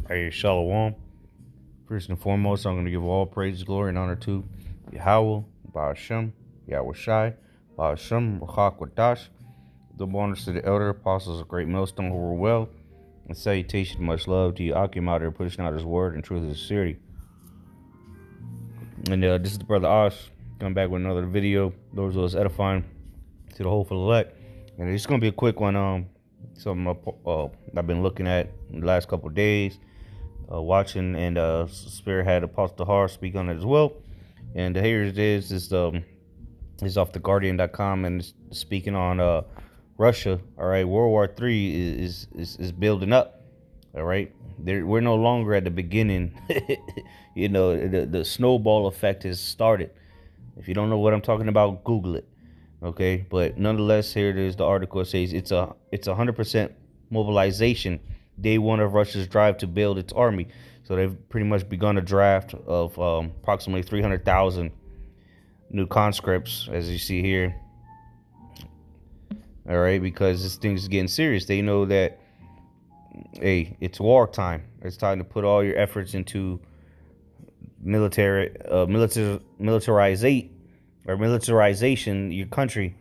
Hey, Shalom. First and foremost, I'm going to give all praise, glory, and honor to Yahweh, Ba'ashem, Yahweh Shai, Ba'ashem, Rachak Wadash. The honors to the elder apostles of Great Millstone who were well, and salutation, much love to you, Akim out there pushing out his word and truth and sincerity. And this is the brother Osh coming back with another video. Those was edifying to the whole elect. And it's going to be a quick one. Something I've been looking at in the last couple of days. Watching, and Spirit had Apostle Har speak on it as well. And here it is. It's off the Guardian.com, and it's speaking on Russia. All right, World War III is building up. All right, we're no longer at the beginning. The snowball effect has started. If you don't know what I'm talking about, Google it. Okay, but nonetheless, here it is. The article says it's 100% mobilization. Day one of Russia's drive to build its army. So they've pretty much begun a draft of approximately 300,000 new conscripts, as you see here. All right, because this thing's getting serious. They know that, hey, it's war time. It's time to put all your efforts into militarization your country,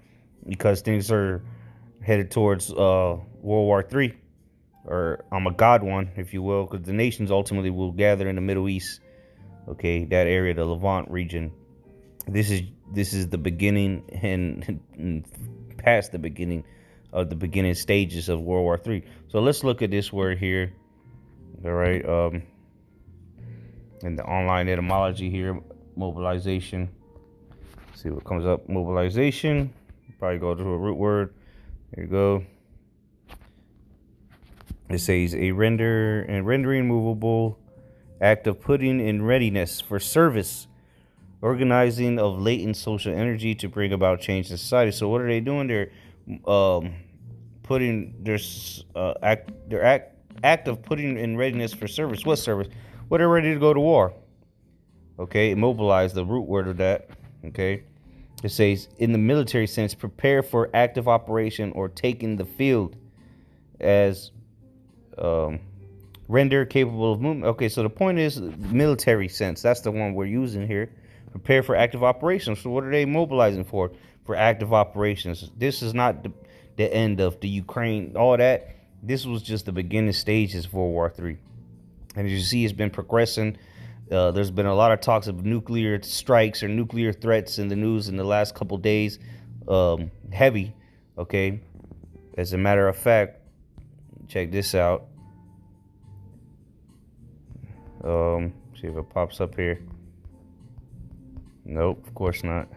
because things are headed towards World War III. Or Armageddon, if you will, because the nations ultimately will gather in the Middle East, okay, that area, the Levant region. This is the beginning and past the beginning of the beginning stages of World War III. So let's look at this word here, all right, in the online etymology here, mobilization. Let's see what comes up. Mobilization, probably go to a root word. There you go. It says a rendering movable act of putting in readiness for service, organizing of latent social energy to bring about change in society. So what are they doing? They're putting their act of putting in readiness for service. What service? Well, they're ready to go to war. Okay, immobilize, the root word of that. Okay, it says in the military sense, prepare for active operation or taking the field as render capable of movement. Okay, so the point is military sense. That's the one we're using here. Prepare for active operations. So what are they mobilizing for? For active operations. This is not the end of the Ukraine, all that. This was just the beginning stages of World War III. And as you see, it's been progressing. There's been a lot of talks of nuclear strikes or nuclear threats in the news in the last couple days. Heavy, okay? As a matter of fact, check this out. See if it pops up here. Nope, of course not.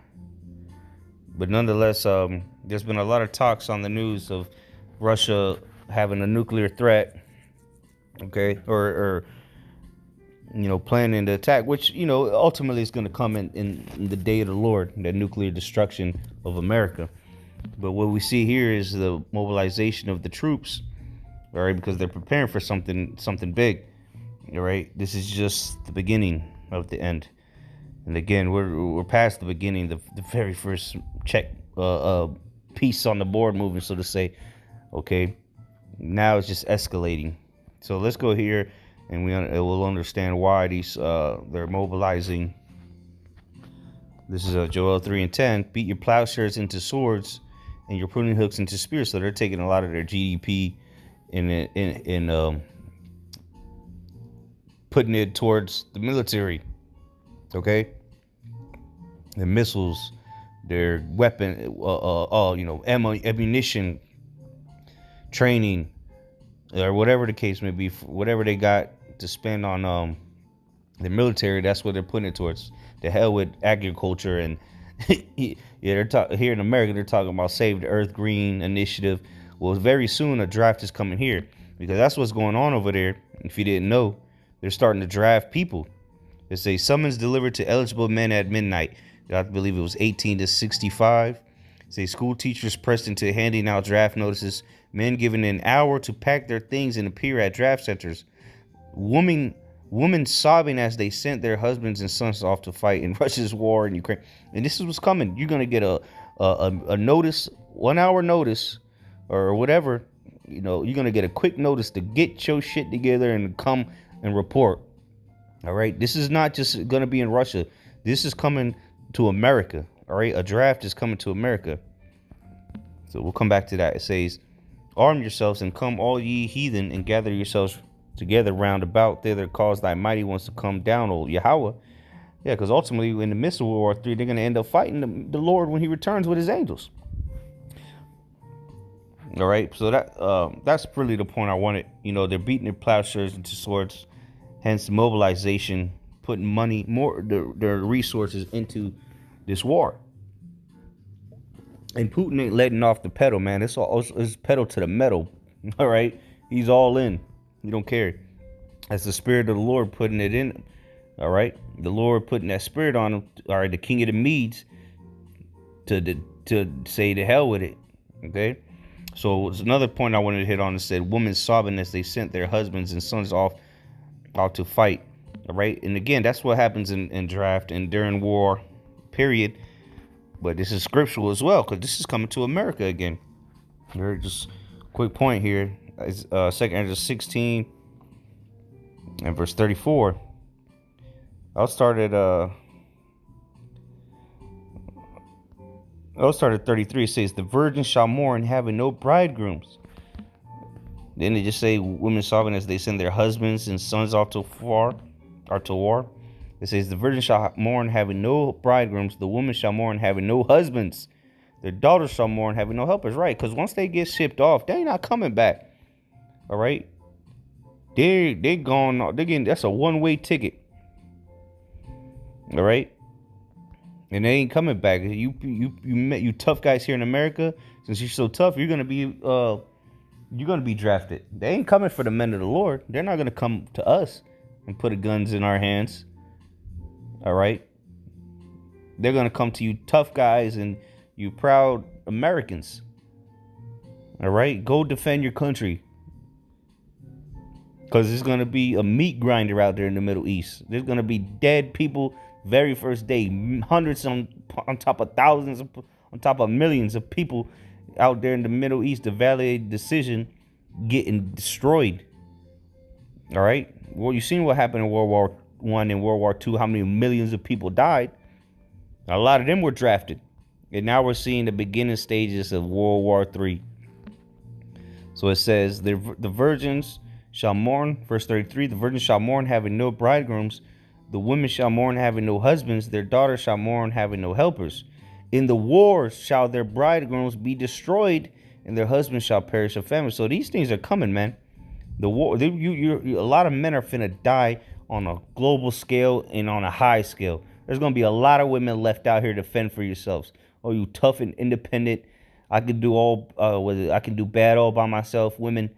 But nonetheless, there's been a lot of talks on the news of Russia having a nuclear threat, okay, or planning the attack, which ultimately is going to come in the day of the Lord, the nuclear destruction of America. But what we see here is the mobilization of the troops. All right, because they're preparing for something big. All right, this is just the beginning of the end. And again, we're past the beginning, the very first check piece on the board moving, so to say. Okay, now it's just escalating. So let's go here, and we'll understand why they're mobilizing. This is Joel 3:10. Beat your plowshares into swords, and your pruning hooks into spears. So they're taking a lot of their GDP in putting it towards the military. Okay, the missiles, their weapon, ammunition, training, or whatever the case may be, whatever they got to spend on the military, that's what they're putting it towards. The hell with agriculture and yeah, here in America, they're talking about Save the Earth Green Initiative. Well, very soon a draft is coming here, because that's what's going on over there. If you didn't know, they're starting to draft people. They say summons delivered to eligible men at midnight. I believe it was 18 to 65. Say school teachers pressed into handing out draft notices. Men given an hour to pack their things and appear at draft centers. Women sobbing as they sent their husbands and sons off to fight in Russia's war in Ukraine. And this is what's coming. You're gonna get a notice, 1 hour notice, or whatever. You're gonna get a quick notice to get your shit together and come and report. All right. This is not just going to be in Russia. This is coming to America. All right. A draft is coming to America. So we'll come back to that. It says, arm yourselves and come all ye heathen and gather yourselves together round about thither, cause thy mighty ones to come down, O Yahweh. Yeah, because ultimately in the midst of World War III, they're going to end up fighting the Lord when he returns with his angels. All right, so that's really the point I wanted. You know, they're beating their plowshares into swords, hence mobilization, putting money, more their resources into this war. And Putin ain't letting off the pedal, man. It's pedal to the metal. All right, he's all in. He don't care. That's the spirit of the Lord putting it in. All right, the Lord putting that spirit on him. All right, the King of the Medes to say to hell with it. Okay. So it's another point I wanted to hit on. It said, women sobbing as they sent their husbands and sons off to fight. All right. And again, that's what happens in draft and during war, period. But this is scriptural as well, because this is coming to America again. Here, just quick point here. 2 Ezra 16 and verse 34. I'll start at 33. It says, the virgins shall mourn, having no bridegrooms. Then they just say, women sobbing as they send their husbands and sons off to war. It says, the virgin shall mourn, having no bridegrooms. The woman shall mourn, having no husbands. Their daughters shall mourn, having no helpers. Right, because once they get shipped off, they ain't not coming back. All right, they gone. They getting, that's a one-way ticket. All right. And they ain't coming back. You tough guys here in America. Since you're so tough, you're gonna be drafted. They ain't coming for the men of the Lord. They're not gonna come to us and put the guns in our hands. All right. They're gonna come to you tough guys and you proud Americans. All right. Go defend your country. Because there's gonna be a meat grinder out there in the Middle East. There's gonna be dead people. Very first day, hundreds on top of thousands, on top of millions of people out there in the Middle East, the Valley decision getting destroyed. All right. Well, you've seen what happened in World War I and World War II, how many millions of people died. A lot of them were drafted. And now we're seeing the beginning stages of World War III. So it says, the virgins shall mourn, verse 33, the virgins shall mourn, having no bridegrooms. The women shall mourn, having no husbands. Their daughters shall mourn, having no helpers. In the wars shall their bridegrooms be destroyed, and their husbands shall perish of famine. So these things are coming, man. The war, a lot of men are finna die on a global scale and on a high scale. There's gonna be a lot of women left out here to fend for yourselves. Oh, you tough and independent. I can do all. I can do bad all by myself. Women,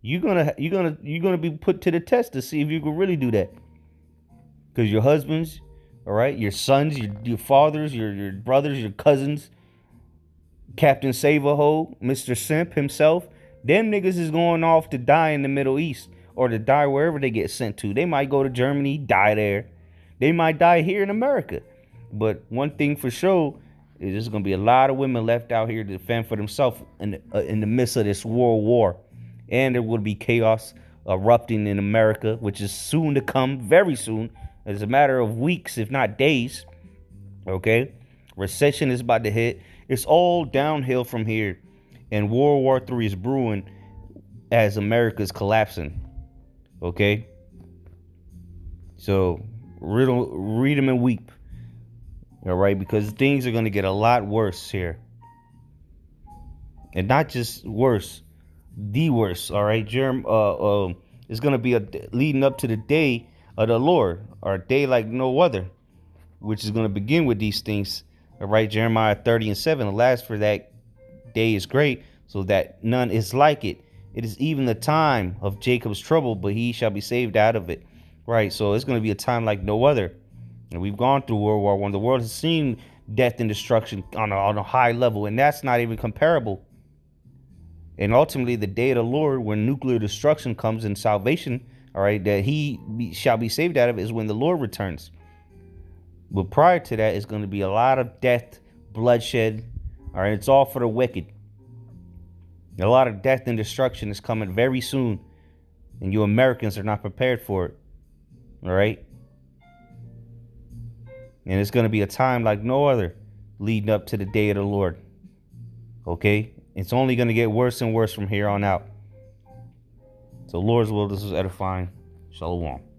you're gonna be put to the test to see if you can really do that. Because your husbands, all right, your sons, your fathers, your brothers, your cousins, Captain Save-A-Ho, Mr. Simp himself, them niggas is going off to die in the Middle East or to die wherever they get sent to. They might go to Germany, die there. They might die here in America. But one thing for sure is there's going to be a lot of women left out here to defend for themselves in the midst of this world war. And there will be chaos erupting in America, which is soon to come, very soon. It's a matter of weeks, if not days. Okay? Recession is about to hit. It's all downhill from here. And World War III is brewing as America's collapsing. Okay? So, read them and weep. All right? Because things are going to get a lot worse here. And not just worse, the worst. All right? It's going to be leading up to the day of the Lord, or a day like no other, which is going to begin with these things. All right, Jeremiah 30:7. Alas, for that day is great, so that none is like it. It is even the time of Jacob's trouble, but he shall be saved out of it. Right, so it's going to be a time like no other. And we've gone through World War I. The world has seen death and destruction on a high level, and that's not even comparable. And ultimately, the day of the Lord, when nuclear destruction comes and salvation, all right, that shall be saved out of it, is when the Lord returns. But prior to that, it's going to be a lot of death, bloodshed. All right, it's all for the wicked. A lot of death and destruction is coming very soon, and you Americans are not prepared for it. All right. And it's going to be a time like no other leading up to the day of the Lord. Okay. It's only going to get worse and worse from here on out. So Lord's will, this is edifying. Shalom.